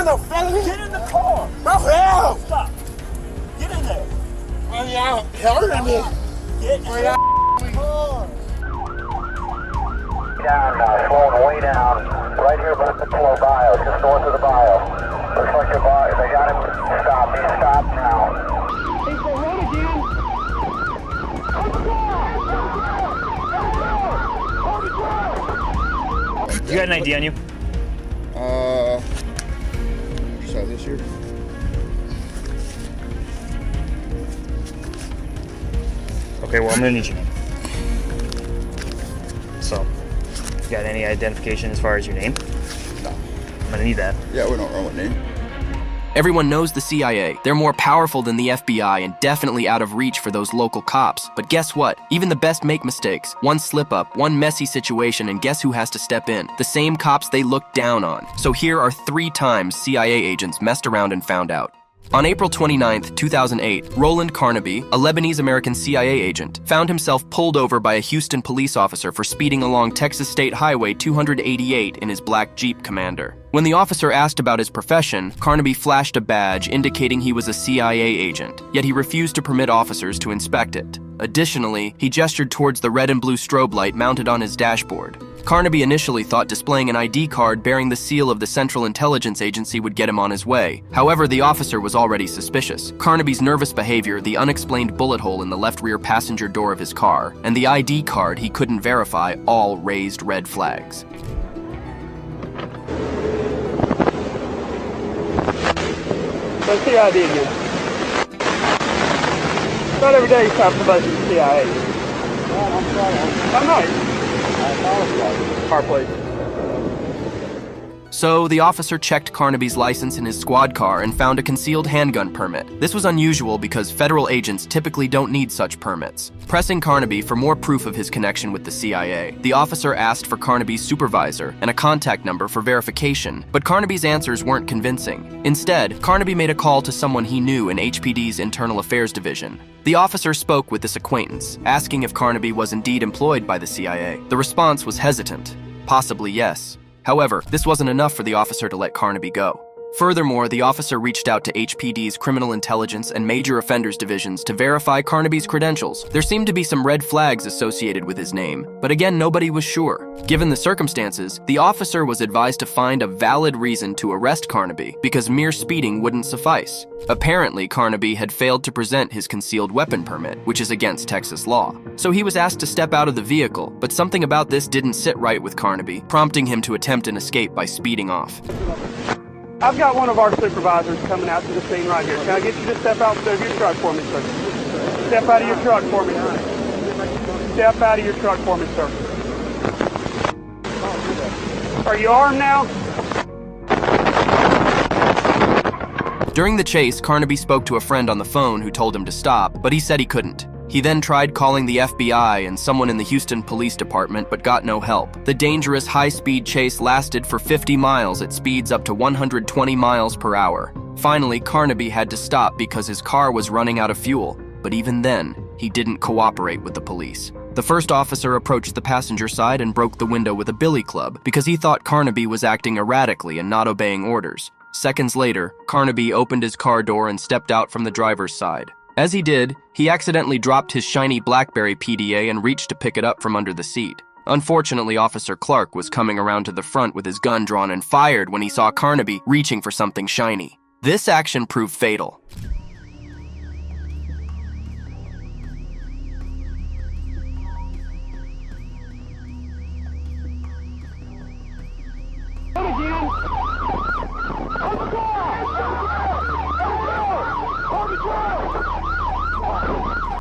down there, fella. Get in the car. Bro, hell. Stop. Get in there. Man, y'all hurting me. Get in Man, the y'all car. Down, slowing way down. Right here by the Palo Bio, just north of the bio. Looks like your bio, they got him. Stop, he's stopped now. He's the road again. You got an ID on you? Just have this here. Okay, well, I'm gonna need your name. So, you got any identification as far as your name? No. I'm gonna need that. Yeah, we don't know what name. Everyone knows the CIA. They're more powerful than the FBI and definitely out of reach for those local cops. But guess what? Even the best make mistakes. One slip up, one messy situation, and guess who has to step in? The same cops they look down on. So here are 3 times CIA agents messed around and found out. On April 29, 2008, Roland Carnaby, a Lebanese-American CIA agent, found himself pulled over by a Houston police officer for speeding along Texas State Highway 288 in his black Jeep Commander. When the officer asked about his profession, Carnaby flashed a badge indicating he was a CIA agent, yet he refused to permit officers to inspect it. Additionally, he gestured towards the red and blue strobe light mounted on his dashboard. Carnaby initially thought displaying an ID card bearing the seal of the Central Intelligence Agency would get him on his way. However, the officer was already suspicious. Carnaby's nervous behavior, the unexplained bullet hole in the left rear passenger door of his car, and the ID card he couldn't verify all raised red flags. Let's see ID again. Not every day you stop somebody from the CIA. I'm not. Car plate. So, the officer checked Carnaby's license in his squad car and found a concealed handgun permit. This was unusual because federal agents typically don't need such permits. Pressing Carnaby for more proof of his connection with the CIA, the officer asked for Carnaby's supervisor and a contact number for verification, but Carnaby's answers weren't convincing. Instead, Carnaby made a call to someone he knew in HPD's Internal Affairs Division. The officer spoke with this acquaintance, asking if Carnaby was indeed employed by the CIA. The response was hesitant, possibly yes. However, this wasn't enough for the officer to let Carnaby go. Furthermore, the officer reached out to HPD's Criminal Intelligence and Major Offenders Divisions to verify Carnaby's credentials. There seemed to be some red flags associated with his name, but again, nobody was sure. Given the circumstances, the officer was advised to find a valid reason to arrest Carnaby because mere speeding wouldn't suffice. Apparently, Carnaby had failed to present his concealed weapon permit, which is against Texas law. So he was asked to step out of the vehicle, but something about this didn't sit right with Carnaby, prompting him to attempt an escape by speeding off. I've got one of our supervisors coming out to the scene right here. Can I get you to step out of your truck for me, sir? Step out of your truck for me. Step out of your truck for me, sir. Are you armed now? During the chase, Carnaby spoke to a friend on the phone who told him to stop, but he said he couldn't. He then tried calling the FBI and someone in the Houston Police Department, but got no help. The dangerous high-speed chase lasted for 50 miles at speeds up to 120 miles per hour. Finally, Carnaby had to stop because his car was running out of fuel, but even then, he didn't cooperate with the police. The first officer approached the passenger side and broke the window with a billy club because he thought Carnaby was acting erratically and not obeying orders. Seconds later, Carnaby opened his car door and stepped out from the driver's side. As he did, he accidentally dropped his shiny BlackBerry PDA and reached to pick it up from under the seat. Unfortunately, Officer Clark was coming around to the front with his gun drawn and fired when he saw Carnaby reaching for something shiny. This action proved fatal.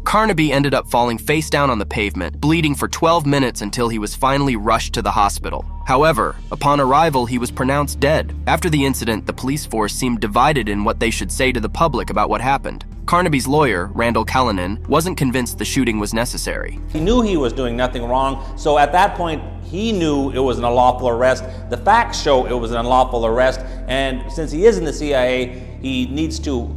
Carnaby ended up falling face down on the pavement, bleeding for 12 minutes until he was finally rushed to the hospital. However, upon arrival, he was pronounced dead. After the incident, the police force seemed divided in what they should say to the public about what happened. Carnaby's lawyer, Randall Callanan, wasn't convinced the shooting was necessary. He knew he was doing nothing wrong, so at that point, he knew it was an unlawful arrest. The facts show it was an unlawful arrest, and since he is in the CIA, he needs to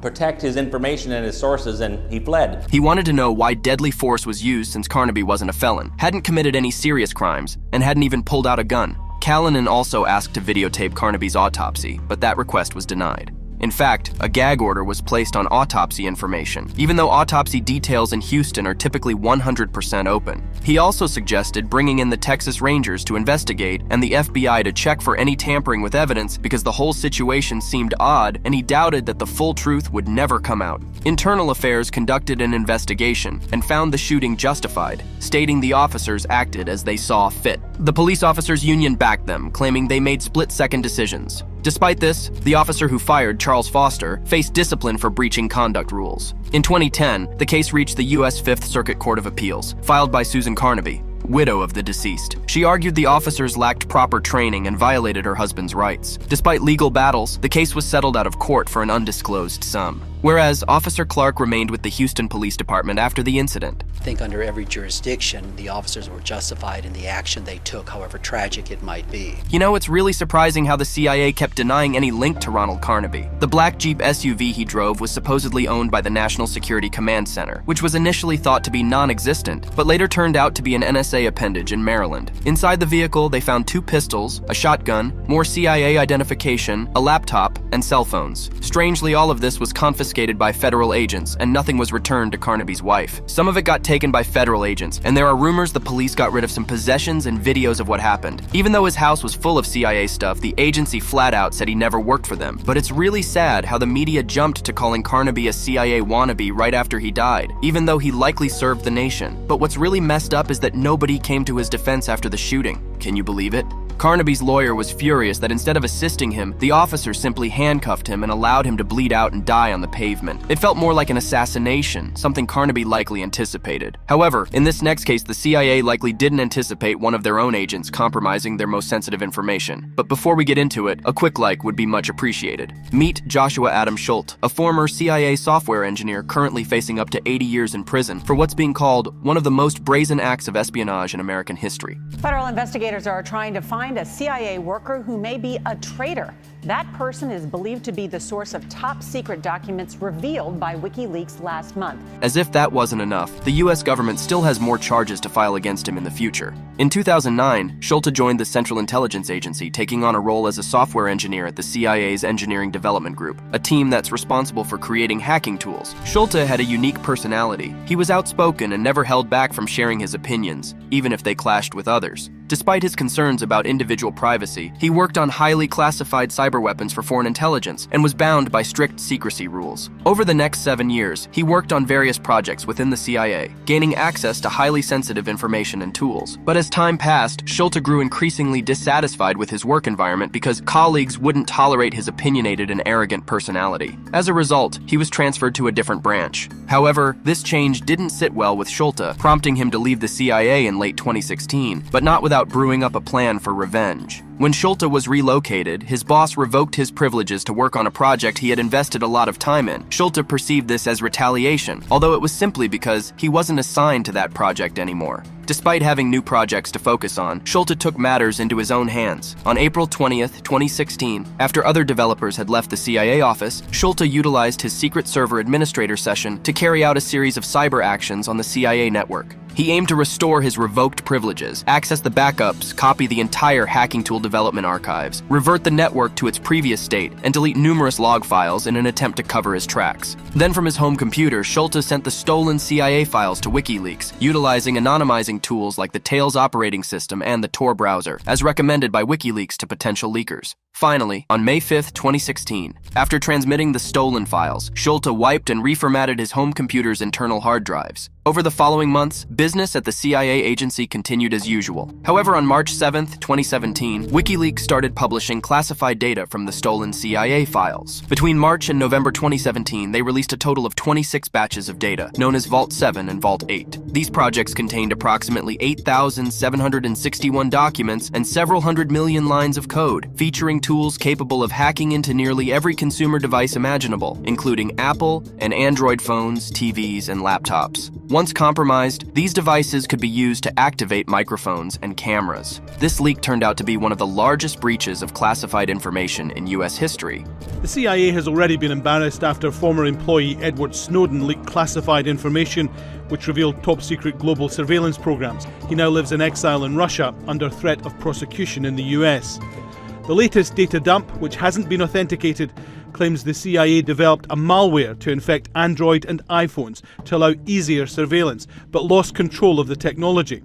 protect his information and his sources, and he fled. He wanted to know why deadly force was used since Carnaby wasn't a felon, hadn't committed any serious crimes, and hadn't even pulled out a gun. Callanan also asked to videotape Carnaby's autopsy, but that request was denied. In fact, a gag order was placed on autopsy information, even though autopsy details in Houston are typically 100% open. He also suggested bringing in the Texas Rangers to investigate and the FBI to check for any tampering with evidence because the whole situation seemed odd and he doubted that the full truth would never come out. Internal Affairs conducted an investigation and found the shooting justified, stating the officers acted as they saw fit. The police officers' union backed them, claiming they made split-second decisions. Despite this, the officer who fired Charles Foster faced discipline for breaching conduct rules. In 2010, the case reached the U.S. Fifth Circuit Court of Appeals, filed by Susan Carnaby, widow of the deceased. She argued the officers lacked proper training and violated her husband's rights. Despite legal battles, the case was settled out of court for an undisclosed sum. Whereas Officer Clark remained with the Houston Police Department after the incident. I think under every jurisdiction, the officers were justified in the action they took, however tragic it might be. You know, it's really surprising how the CIA kept denying any link to Ronald Carnaby. The black Jeep SUV he drove was supposedly owned by the National Security Command Center, which was initially thought to be non-existent, but later turned out to be an NSA appendage in Maryland. Inside the vehicle, they found 2 pistols, a shotgun, more CIA identification, a laptop, and cell phones. Strangely, all of this was confiscated by federal agents, and nothing was returned to Carnaby's wife. Some of it got taken by federal agents, and there are rumors the police got rid of some possessions and videos of what happened. Even though his house was full of CIA stuff, the agency flat out said he never worked for them. But it's really sad how the media jumped to calling Carnaby a CIA wannabe right after he died, even though he likely served the nation. But what's really messed up is that nobody came to his defense after the shooting. Can you believe it? Carnaby's lawyer was furious that instead of assisting him, the officer simply handcuffed him and allowed him to bleed out and die on the pavement. It felt more like an assassination, something Carnaby likely anticipated. However, in this next case, the CIA likely didn't anticipate one of their own agents compromising their most sensitive information. But before we get into it, a quick like would be much appreciated. Meet Joshua Adam Schultz, a former CIA software engineer currently facing up to 80 years in prison for what's being called one of the most brazen acts of espionage in American history. Federal investigators are trying to find a CIA worker who may be a traitor. That person is believed to be the source of top-secret documents revealed by WikiLeaks last month. As if that wasn't enough, the U.S. government still has more charges to file against him in the future. In 2009, Schultz joined the Central Intelligence Agency, taking on a role as a software engineer at the CIA's Engineering Development Group, a team that's responsible for creating hacking tools. Schultz had a unique personality. He was outspoken and never held back from sharing his opinions, even if they clashed with others. Despite his concerns about individual privacy, he worked on highly classified cyber weapons for foreign intelligence and was bound by strict secrecy rules. Over the next 7 years, he worked on various projects within the CIA, gaining access to highly sensitive information and tools. But as time passed, Schultz grew increasingly dissatisfied with his work environment because colleagues wouldn't tolerate his opinionated and arrogant personality. As a result, he was transferred to a different branch. However, this change didn't sit well with Schultz, prompting him to leave the CIA in late 2016, but not without brewing up a plan for revenge. When Schultz was relocated, his boss revoked his privileges to work on a project he had invested a lot of time in. Schultz perceived this as retaliation, although it was simply because he wasn't assigned to that project anymore. Despite having new projects to focus on, Schultz took matters into his own hands. On April 20th, 2016, after other developers had left the CIA office, Schultz utilized his secret server administrator session to carry out a series of cyber actions on the CIA network. He aimed to restore his revoked privileges, access the backups, copy the entire hacking tool development archives, revert the network to its previous state, and delete numerous log files in an attempt to cover his tracks. Then from his home computer, Schultz sent the stolen CIA files to WikiLeaks, utilizing anonymizing tools like the Tails operating system and the Tor browser, as recommended by WikiLeaks to potential leakers. Finally, on May 5th, 2016, after transmitting the stolen files, Schultz wiped and reformatted his home computer's internal hard drives. Over the following months, business at the CIA agency continued as usual. However, on March 7th, 2017, WikiLeaks started publishing classified data from the stolen CIA files. Between March and November 2017, they released a total of 26 batches of data, known as Vault 7 and Vault 8. These projects contained approximately 8,761 documents and several hundred million lines of code, featuring tools capable of hacking into nearly every consumer device imaginable, including Apple and Android phones, TVs, and laptops. Once compromised, these devices could be used to activate microphones and cameras. This leak turned out to be one of the largest breaches of classified information in U.S. history. The CIA has already been embarrassed after former employee Edward Snowden leaked classified information which revealed top-secret global surveillance programs. He now lives in exile in Russia under threat of prosecution in the US. The latest data dump, which hasn't been authenticated, claims the CIA developed a malware to infect Android and iPhones to allow easier surveillance, but lost control of the technology.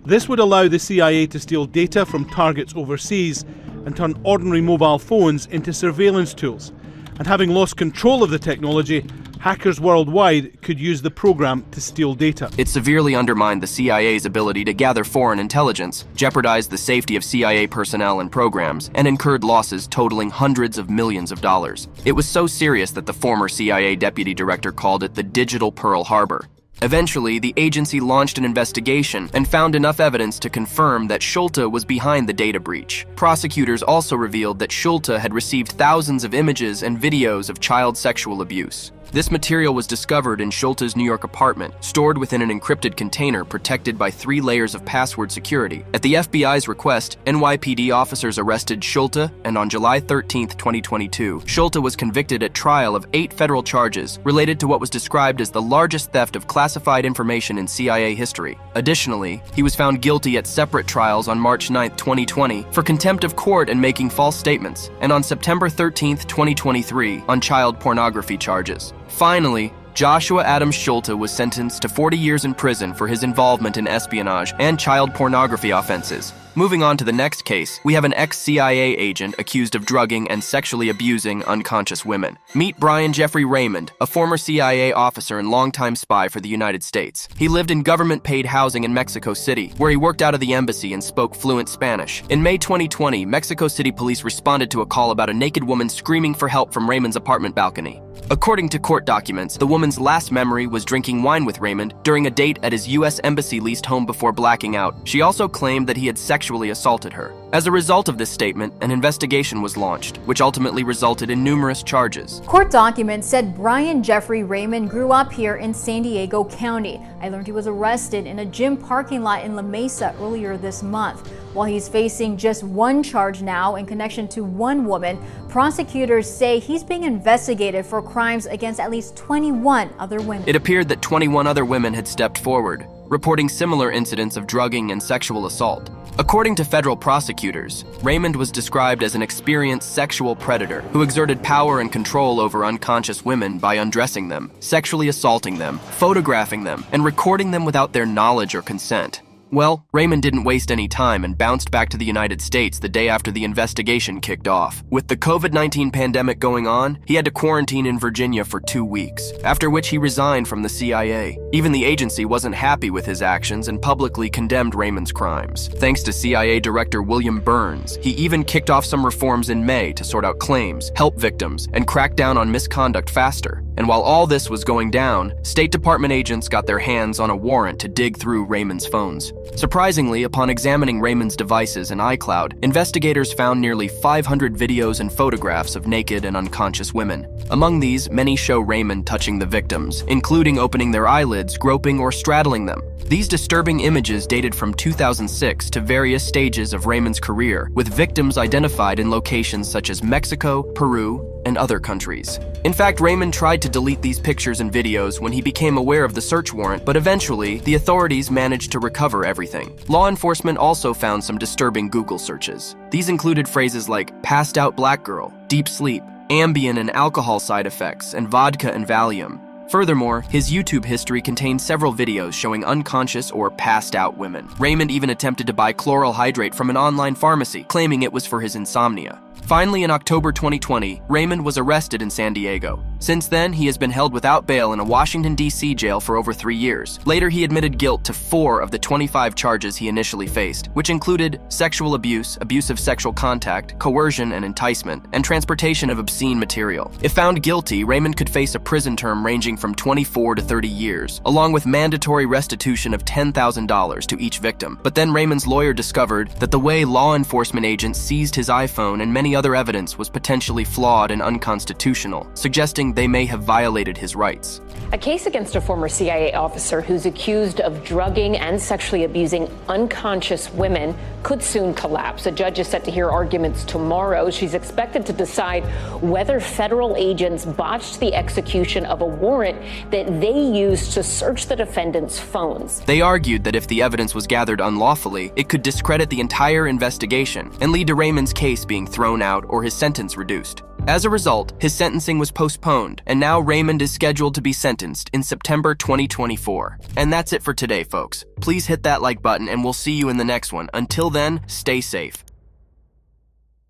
This would allow the CIA to steal data from targets overseas and turn ordinary mobile phones into surveillance tools. And having lost control of the technology, hackers worldwide could use the program to steal data. It severely undermined the CIA's ability to gather foreign intelligence, jeopardized the safety of CIA personnel and programs, and incurred losses totaling hundreds of millions of dollars. It was so serious that the former CIA deputy director called it the digital Pearl Harbor. Eventually, the agency launched an investigation and found enough evidence to confirm that Schulte was behind the data breach. Prosecutors also revealed that Schulte had received thousands of images and videos of child sexual abuse. This material was discovered in Schulte's New York apartment, stored within an encrypted container protected by 3 layers of password security. At the FBI's request, NYPD officers arrested Schulte, and on July 13, 2022, Schulte was convicted at trial of 8 federal charges related to what was described as the largest theft of classified information in CIA history. Additionally, he was found guilty at separate trials on March 9, 2020 for contempt of court and making false statements, and on September 13, 2023 on child pornography charges. Finally, Joshua Adams Schulte was sentenced to 40 years in prison for his involvement in espionage and child pornography offenses. Moving on to the next case, we have an ex-CIA agent accused of drugging and sexually abusing unconscious women. Meet Brian Jeffrey Raymond, a former CIA officer and longtime spy for the United States. He lived in government-paid housing in Mexico City, where he worked out of the embassy and spoke fluent Spanish. In May 2020, Mexico City police responded to a call about a naked woman screaming for help from Raymond's apartment balcony. According to court documents, the woman's last memory was drinking wine with Raymond during a date at his U.S. Embassy-leased home before blacking out. She also claimed that he had sexually assaulted her. As a result of this statement, an investigation was launched, which ultimately resulted in numerous charges. Court documents said Brian Jeffrey Raymond grew up here in San Diego County. I learned he was arrested in a gym parking lot in La Mesa earlier this month. While he's facing just 1 charge now in connection to 1 woman, prosecutors say he's being investigated for crimes against at least 21 other women. It appeared that 21 other women had stepped forward, reporting similar incidents of drugging and sexual assault. According to federal prosecutors, Raymond was described as an experienced sexual predator who exerted power and control over unconscious women by undressing them, sexually assaulting them, photographing them, and recording them without their knowledge or consent. Well, Raymond didn't waste any time and bounced back to the United States the day after the investigation kicked off. With the COVID-19 pandemic going on, he had to quarantine in Virginia for 2 weeks, after which he resigned from the CIA. Even the agency wasn't happy with his actions and publicly condemned Raymond's crimes. Thanks to CIA Director William Burns, he even kicked off some reforms in May to sort out claims, help victims, and crack down on misconduct faster. And while all this was going down, State Department agents got their hands on a warrant to dig through Raymond's phones. Surprisingly, upon examining Raymond's devices in iCloud, investigators found nearly 500 videos and photographs of naked and unconscious women. Among these, many show Raymond touching the victims, including opening their eyelids, groping, or straddling them. These disturbing images dated from 2006 to various stages of Raymond's career, with victims identified in locations such as Mexico, Peru, and other countries. In fact, Raymond tried to delete these pictures and videos when he became aware of the search warrant, but eventually, the authorities managed to recover everything. Law enforcement also found some disturbing Google searches. These included phrases like passed out black girl, deep sleep, Ambien and alcohol side effects, and vodka and Valium. Furthermore, his YouTube history contained several videos showing unconscious or passed out women. Raymond even attempted to buy chloral hydrate from an online pharmacy, claiming it was for his insomnia. Finally, in October 2020, Raymond was arrested in San Diego. Since then, he has been held without bail in a Washington, D.C. jail for over 3 years. Later, he admitted guilt to 4 of the 25 charges he initially faced, which included sexual abuse, abusive sexual contact, coercion and enticement, and transportation of obscene material. If found guilty, Raymond could face a prison term ranging from 24 to 30 years, along with mandatory restitution of $10,000 to each victim. But then Raymond's lawyer discovered that the way law enforcement agents seized his iPhone and many other evidence was potentially flawed and unconstitutional, suggesting arguing they may have violated his rights. A case against a former CIA officer who's accused of drugging and sexually abusing unconscious women could soon collapse. A judge is set to hear arguments tomorrow. She's expected to decide whether federal agents botched the execution of a warrant that they used to search the defendant's phones. They argued that if the evidence was gathered unlawfully, it could discredit the entire investigation and lead to Raymond's case being thrown out or his sentence reduced. As a result, his sentencing was postponed, and now Raymond is scheduled to be sentenced in September 2024. And that's it for today, folks. Please hit that like button, and we'll see you in the next one. Until then, stay safe.